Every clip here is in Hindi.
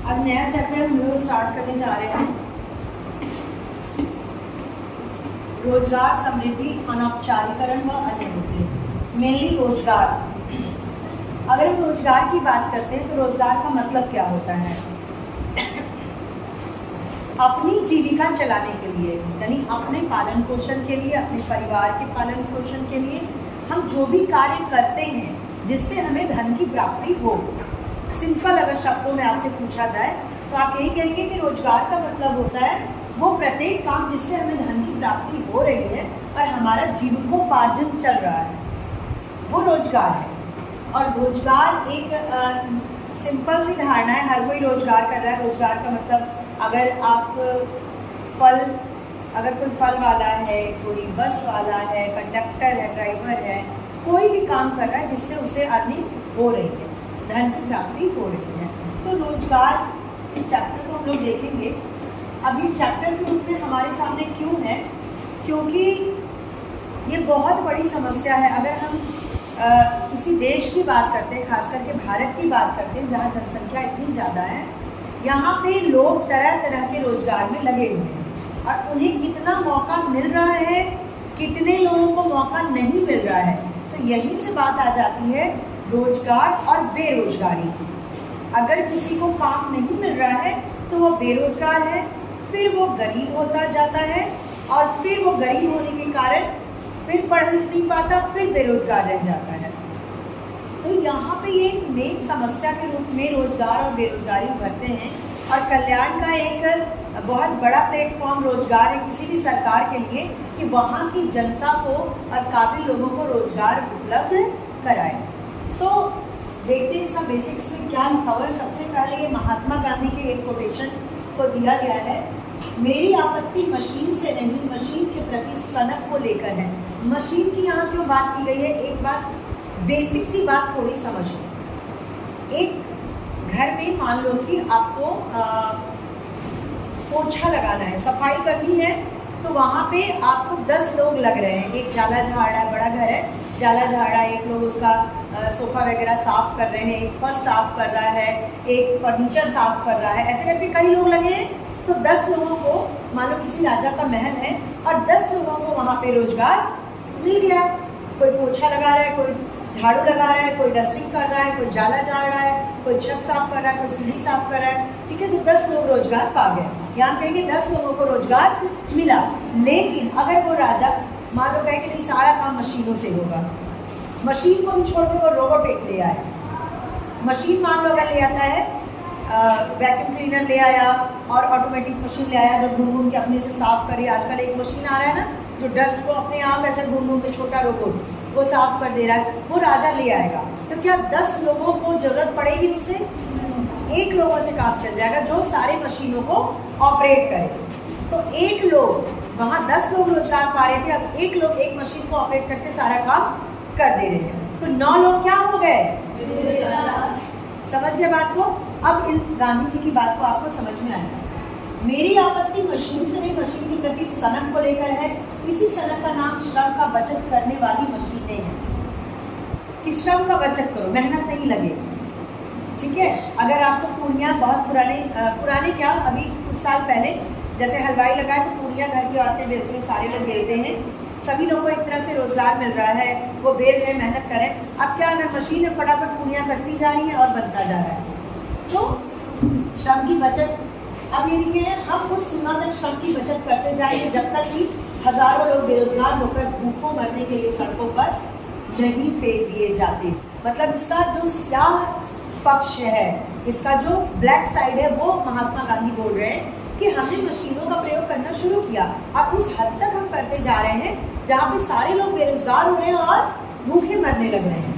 आज नया चैप्टर हम लोग स्टार्ट करने जा रहे हैं। रोजगार समृद्धि, अनौपचारिकरण व अन्य मुद्दे। मेनली रोजगार। अगर हम रोजगार की बात करते हैं तो रोजगार का मतलब क्या होता है? अपनी जीविका चलाने के लिए, यानी अपने पालन पोषण के लिए, अपने परिवार के पालन पोषण के लिए हम जो भी कार्य करते हैं जिससे हमें धन की प्राप्ति हो। सिंपल अगर शब्दों में आपसे पूछा जाए तो आप यही कहेंगे कि रोजगार का मतलब होता है वो प्रत्येक काम जिससे हमें धन की प्राप्ति हो रही है और हमारा जीविकोपार्जन चल रहा है, वो रोजगार है। और रोजगार एक सिंपल सी धारणा है, हर कोई रोजगार कर रहा है। रोजगार का मतलब अगर कोई फल वाला है, कोई बस वाला है, कंडक्टर है, ड्राइवर है, कोई भी काम कर रहा है जिससे उसे अर्निंग हो रही है, धन की प्राप्ति हो रही है। तो रोजगार, इस चैप्टर को हम लोग देखेंगे। अब ये चैप्टर के रूप में हमारे सामने क्यों है? क्योंकि ये बहुत बड़ी समस्या है। अगर हम किसी देश की बात करते हैं, खास करके भारत की बात करते हैं जहाँ जनसंख्या इतनी ज़्यादा है, यहाँ पे लोग तरह तरह के रोजगार में लगे हुए हैं और उन्हें कितना मौका मिल रहा है, कितने लोगों को मौका नहीं मिल रहा है। तो यहीं से बात आ जाती है रोजगार और बेरोजगारी की। अगर किसी को काम नहीं मिल रहा है तो वो बेरोजगार है, फिर वो गरीब होता जाता है और फिर वो गरीब होने के कारण फिर पढ़ नहीं पाता, फिर बेरोजगार रह जाता है। तो यहाँ पे ये मेन समस्या के रूप में रोजगार और बेरोजगारी उभरते हैं। और कल्याण का एक बहुत बड़ा प्लेटफॉर्म रोजगार है किसी भी सरकार के लिए कि वहाँ की जनता को और काबिल लोगों को रोजगार उपलब्ध कराए। तो देखते हैं इसका बेसिक्स में क्या लिखा हुआ है। सबसे पहले ये महात्मा गांधी के एक कोटेशन को दिया गया है, मेरी आपत्ति मशीन से नहीं, मशीन के प्रति सनक को लेकर है। मशीन की यहाँ क्यों बात की गई है? एक बात, बेसिक सी बात थोड़ी समझ लो। एक घर में मान लो कि आपको पोछा लगाना है, सफाई करनी है, तो वहाँ पे आपको 10 लोग लग रहे हैं। एक जाला झाड़ रहा है, बड़ा घर है, जाला झाड़ रहा है, एक लोग उसका सोफा वगैरह साफ कर रहे हैं, एक फर्श साफ कर रहा है, एक फर्नीचर साफ कर रहा है, ऐसे करके कई लोग लगे हैं। तो 10 लोगों को, मान लो किसी राजा का महल है और 10 लोगों को वहाँ पे रोजगार मिल गया। कोई पोछा लगा रहा है, कोई झाड़ू लगा रहा है, कोई डस्टिंग कर रहा है, कोई जाला झाड़ रहा है, कोई छत साफ कर रहा है, कोई सीढ़ी साफ कर रहा है। ठीक है, तो 10 लोग रोजगार पा गए। यहाँ कहेंगे 10 लोगों को रोजगार मिला। लेकिन अगर वो राजा मान लो कहे कि नहीं सारा काम मशीनों से होगा, मशीन को भी छोड़ के वो रोबोट एक ले आए। मशीन मान लो अगर ले आता है, वैक्यूम क्लीनर ले आया और ऑटोमेटिक मशीन ले आया जो घूम के अपने से साफ करे। आजकल एक मशीन आ रहा है ना जो डस्ट को अपने आप ऐसे घूम के, छोटा रोबोट, वो साफ कर दे रहा है, वो राजा ले आएगा। तो क्या 10 लोगों को जरूरत पड़ेगी उसे? एक लोगों से काम चल जाएगा जो सारे मशीनों को ऑपरेट करे। तो एक लोग, वहाँ 10 लोग रोजगार पा रहे थे, अब एक लोग एक मशीन को ऑपरेट करके सारा काम कर दे रहे हैं। तो 9 लोग क्या हो गए? समझ गए बात को? अब इन गांधी जी की बात को आपको समझ में आएगा। मेरी आपत्ति मशीन से नहीं, मशीन के प्रति सनक को लेकर है। इसी सनक का नाम श्रम का बचत करने वाली मशीनें हैं। कि श्रम का बचत करो, मेहनत नहीं लगे। ठीक है, अगर आपको पूर्णिया बहुत पुराने क्या, अभी कुछ साल पहले जैसे हलवाई लगाए तो पूर्णिया घर की औरतें बेलती हैं, सारे लोग बेलते हैं, सभी लोगों को एक तरह से रोजगार मिल रहा है, वो बेल रहे, मेहनत करें। अब क्या, अगर मशीन में फटाफट पूर्णिया कटती जा रही है और बनता जा रहा है, तो श्रम की बचत। अब ये देखिए, हम उस सीमा तक श्रम की बचत करते जाएंगे जब तक कि हजारों लोग बेरोजगार होकर भूखों मरने के लिए सड़कों पर नहीं फेंक दिए जाते। मतलब इसका जो स्याह पक्ष है, इसका जो ब्लैक साइड है, वो महात्मा गांधी बोल रहे हैं कि हमने मशीनों का प्रयोग करना शुरू किया और उस हद तक हम करते जा रहे हैं जहाँ पे सारे लोग बेरोजगार हो रहे हैं और भूखे मरने लग रहे हैं।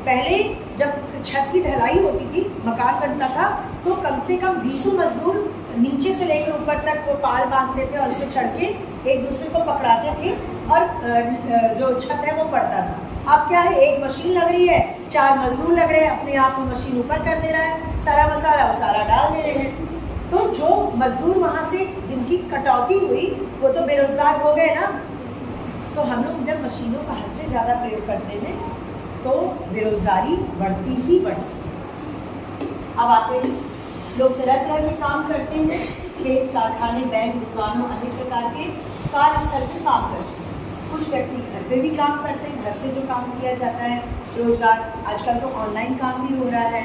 पहले जब छत की ढलाई होती थी, मकान बनता था, तो कम से कम 20 मजदूर नीचे से लेकर ऊपर तक वो पाल बांधते थे और उस पर चढ़ के एक दूसरे को पकड़ाते थे और जो छत है वो पड़ता था। अब क्या है, एक मशीन लग रही है, 4 मजदूर लग रहे हैं, अपने आप को मशीन ऊपर कर दे रहा है, सारा मसाला वो सारा डाल दे रहे हैं। तो जो मजदूर वहाँ से जिनकी कटौती हुई वो तो बेरोजगार हो गए ना। तो हम लोग जब मशीनों का हद से ज़्यादा प्रयोग करते हैं तो बेरोजगारी बढ़ती ही बढ़ती। अब आते हैं लोग तरह तरह के काम करते हैं, खेत, कारखाने, बैंक, दुकानों, अनेक प्रकार के कार्यस्थल पे काम करते हैं। कुछ व्यक्ति घर पे भी काम करते हैं, घर से जो काम किया जाता है, रोजगार। आजकल तो ऑनलाइन काम भी हो रहा है,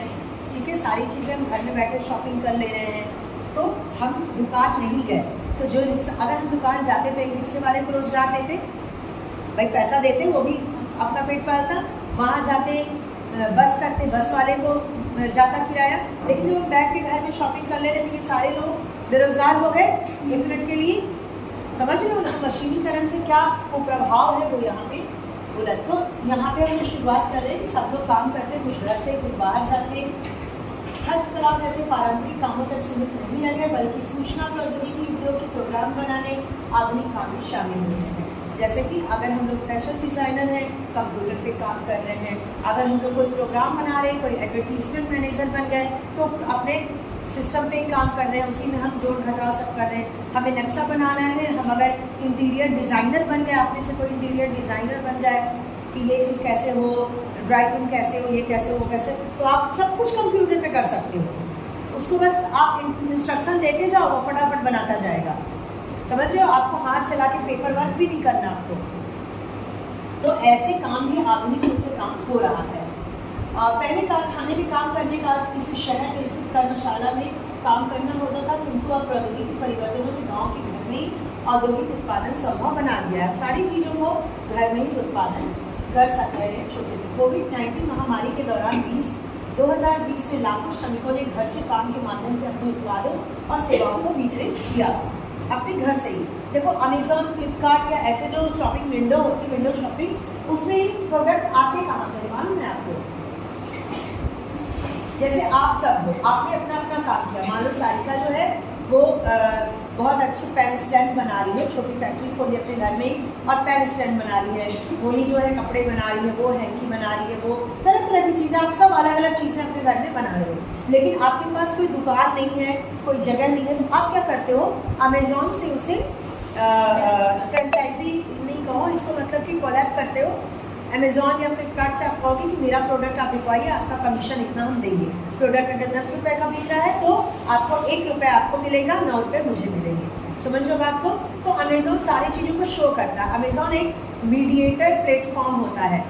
ठीक है, सारी चीज़ें हम घर में बैठे शॉपिंग कर ले रहे हैं। तो हम दुकान नहीं गए, तो जो अगर हम दुकान जाते तो एक रिक्शे वाले को रोजगार देते, भाई पैसा देते, वो भी अपना पेट पालता। वहाँ जाते बस करते, बस वाले को जाता किराया। लेकिन जब हम बैठ के घर में शॉपिंग कर ले रहे थे, ये सारे लोग बेरोजगार हो गए 1 मिनट के लिए। समझ रहे हो ना मशीनीकरण से क्या कुप्रभाव है वो यहाँ पे बोला। तो यहाँ पे हम शुरुआत कर रहे हैं, सब लोग काम करते, कुछ घर से कुछ बाहर जाते। हस्तकला जैसे पारंपरिक कामों तक सीमित नहीं रह गए, बल्कि सूचना प्रौद्योगिकी उद्योग के प्रोग्राम बनाने आधुनिक काम में शामिल हुए हैं। जैसे कि अगर हम लोग फैशन डिज़ाइनर हैं, कंप्यूटर पे काम कर रहे हैं। अगर हम लोग कोई प्रोग्राम बना रहे हैं, कोई एडवर्टीजमेंट मैनेजर बन गए, तो अपने सिस्टम पे ही काम कर रहे हैं, उसी में हम जोड़ घटाव सब कर रहे हैं। हमें नक्शा बनाना है, हम अगर इंटीरियर डिज़ाइनर बन गए, आप में से कोई इंटीरियर डिज़ाइनर बन जाए कि ये चीज़ कैसे हो, ड्राई रूम कैसे हो, ये कैसे हो, कैसे, तो आप सब कुछ कंप्यूटर पे कर सकते हो। उसको बस आप इंस्ट्रक्शन देते जाओ, वो फटाफट बनाता जाएगा। समझ रहे हो, आपको हाथ चला के पेपर वर्क भी नहीं करना आपको। तो ऐसे काम भी आधुनिक रूप से काम हो रहा है। पहले कारखाने में काम करने का किसी शहर में स्थित कर्मशाला में काम करना होता था, किंतु अब प्रौद्योगिकी परिवर्तनों के गाँव के घर में औद्योगिक उत्पादन संभव बना दिया है। सारी चीज़ों को घर में ही उत्पादन कर सकते हैं छोटे से। कोविड-19 महामारी के दौरान 2020 में लाखों श्रमिकों ने घर से काम के माध्यम से अपने उत्पादों और सेवाओं को वितरित किया अपने घर से ही। देखो अमेजॉन, फ्लिपकार्ट या ऐसे जो शॉपिंग विंडो होती है, विंडो शॉपिंग, उसमें प्रोडक्ट आते कहाँ से मालूम है आपको? जैसे आप सब हो, आपने अपना अपना काम किया। मान लो सारिका जो है वो बहुत अच्छी पेन स्टैंड बना रही है, छोटी फैक्ट्री खोली अपने घर में और पेन स्टैंड बना रही है। मोनी जो है कपड़े बना रही है, वो हैंकी बना रही है, वो तरह तरह की चीज़ें, आप सब अलग अलग चीज़ें अपने घर में बना रहे हो। लेकिन आपके पास कोई दुकान नहीं है, कोई जगह नहीं है, आप क्या करते हो? अमेजोन से उसे फ्रेंचाइजी नहीं कहो इसको, मतलब कि कोलैब करते हो। अमेजॉन या फ्लिपकार्ट से आप कहोगे कि मेरा प्रोडक्ट आप बिकवाइए, आपका कमीशन इतना हम देंगे। प्रोडक्ट अगर 10 रुपये का बिक रहा है तो आपको 1 रुपये आपको मिलेगा, 9 रुपये मुझे मिलेंगे। समझ लो बात को? तो अमेजॉन सारी चीज़ों को शो करता है। अमेजॉन एक मीडिएटर प्लेटफॉर्म होता है।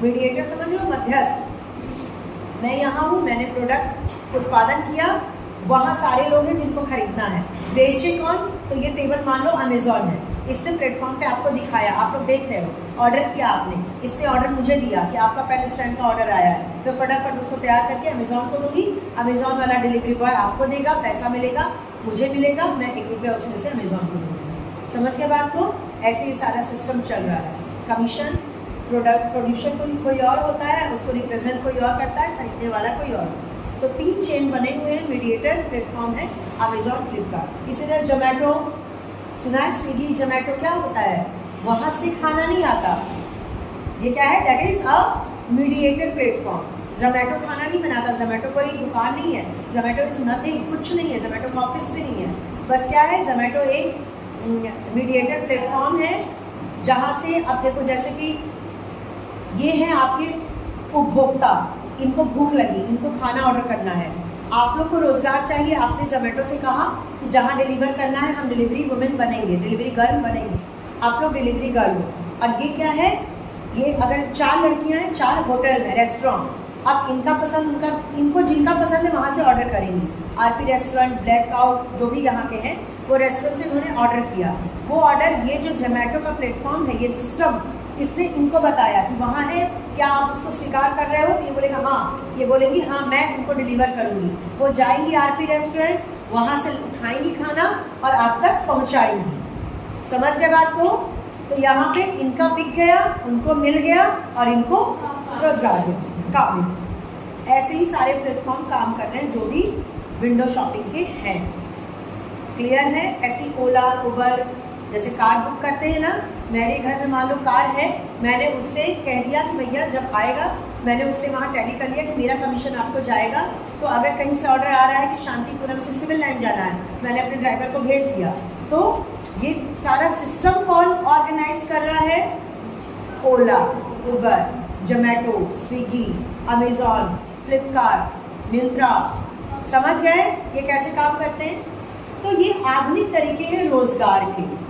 मीडिएटर समझ लो, मध्यस्थ। मैं यहाँ हूँ, मैंने प्रोडक्ट उत्पादन किया, वहाँ सारे लोग हैं जिनको खरीदना है। बेचे कौन? तो ये टेबल मान लो अमेजॉन है, इसने प्लेटफॉर्म पे आपको दिखाया, आप लोग देख रहे हो, ऑर्डर किया आपने, इसने ऑर्डर मुझे दिया कि आपका पेन स्टैंड का ऑर्डर आया है, तो फटाफट उसको तैयार करके अमेजॉन को दूंगी, अमेजॉन वाला डिलीवरी बॉय आपको देगा, पैसा मिलेगा, मुझे मिलेगा, मैं 1 रुपया उसमें से अमेजॉन को दूँगी। समझ के बात को? ऐसे ही सारा सिस्टम चल रहा है। कमीशन, प्रोडक्ट प्रोड्यूसर कोई और होता है, उसको रिप्रेजेंट कोई और करता है, खरीदने वाला कोई और। तो 3 चेन बने हुए हैं, मीडिएटर प्लेटफॉर्म है अमेजॉन, फ्लिपकार्ट। इसी तरह जोमेटो सुना है, स्विगी, जोमेटो क्या होता है? वहाँ से खाना नहीं आता, ये क्या है? That is a mediator platform. Zomato खाना नहीं बनाता, जोमेटो कोई दुकान नहीं है, जोमेटो इज नथिंग, कुछ नहीं है, जोमेटो का ऑफिस भी नहीं है। बस क्या है? जोमेटो एक मीडिएटर प्लेटफॉर्म है, जहाँ से अब देखो जैसे कि ये हैं आपके उपभोक्ता, इनको भूख लगी, इनको खाना ऑर्डर करना है, आप लोग को रोजगार चाहिए। आपने जोमेटो से कहा कि जहाँ डिलीवर करना है हम डिलीवरी वुमेन बनेंगे, डिलीवरी गर्ल बनेंगे, आप लोग डिलीवरी गर्ल हो। और ये क्या है? ये अगर 4 लड़कियां हैं, 4 होटल है, रेस्टोरेंट, अब इनका पसंद, उनका, इनको जिनका पसंद है वहाँ से ऑर्डर करेंगी। आरपी रेस्टोरेंट, ब्लैक आउट, जो भी यहाँ के हैं, वो रेस्टोरेंट से उन्होंने ऑर्डर किया। वो ऑर्डर, ये जो जोमेटो का प्लेटफॉर्म है, ये सिस्टम, इसने इनको बताया कि वहाँ है, क्या आप उसको स्वीकार कर रहे हो? तो ये बोलेगा हाँ, ये बोलेंगी हाँ मैं उनको डिलीवर करूँगी। वो जाएंगी आरपी रेस्टोरेंट, वहाँ से उठाएंगी खाना और आप तक पहुँचाएंगी। समझ गए बात को? तो यहाँ पे इनका बिक गया, उनको मिल गया और इनको रोजगार काम मिल। ऐसे ही सारे प्लेटफॉर्म काम कर रहे हैं जो भी विंडो शॉपिंग के हैं। क्लियर है? ऐसी ओला, उबर, जैसे कार बुक करते हैं ना, मेरे घर में मान लो कार है, मैंने उससे कह दिया कि भैया जब आएगा, मैंने उससे वहाँ टैली कर लिया कि मेरा कमीशन आपको जाएगा। तो अगर कहीं से ऑर्डर आ रहा है कि शांतिपुरम से सिविल लाइन जाना है, मैंने अपने ड्राइवर को भेज दिया। तो ये सारा सिस्टम कौन ऑर्गेनाइज कर रहा है? ओला, उबर, जोमेटो, स्विगी, अमेजॉन, फ्लिपकार्ट, मिंत्रा, समझ गए ये कैसे काम करते हैं? तो ये आधुनिक तरीके हैं रोजगार के।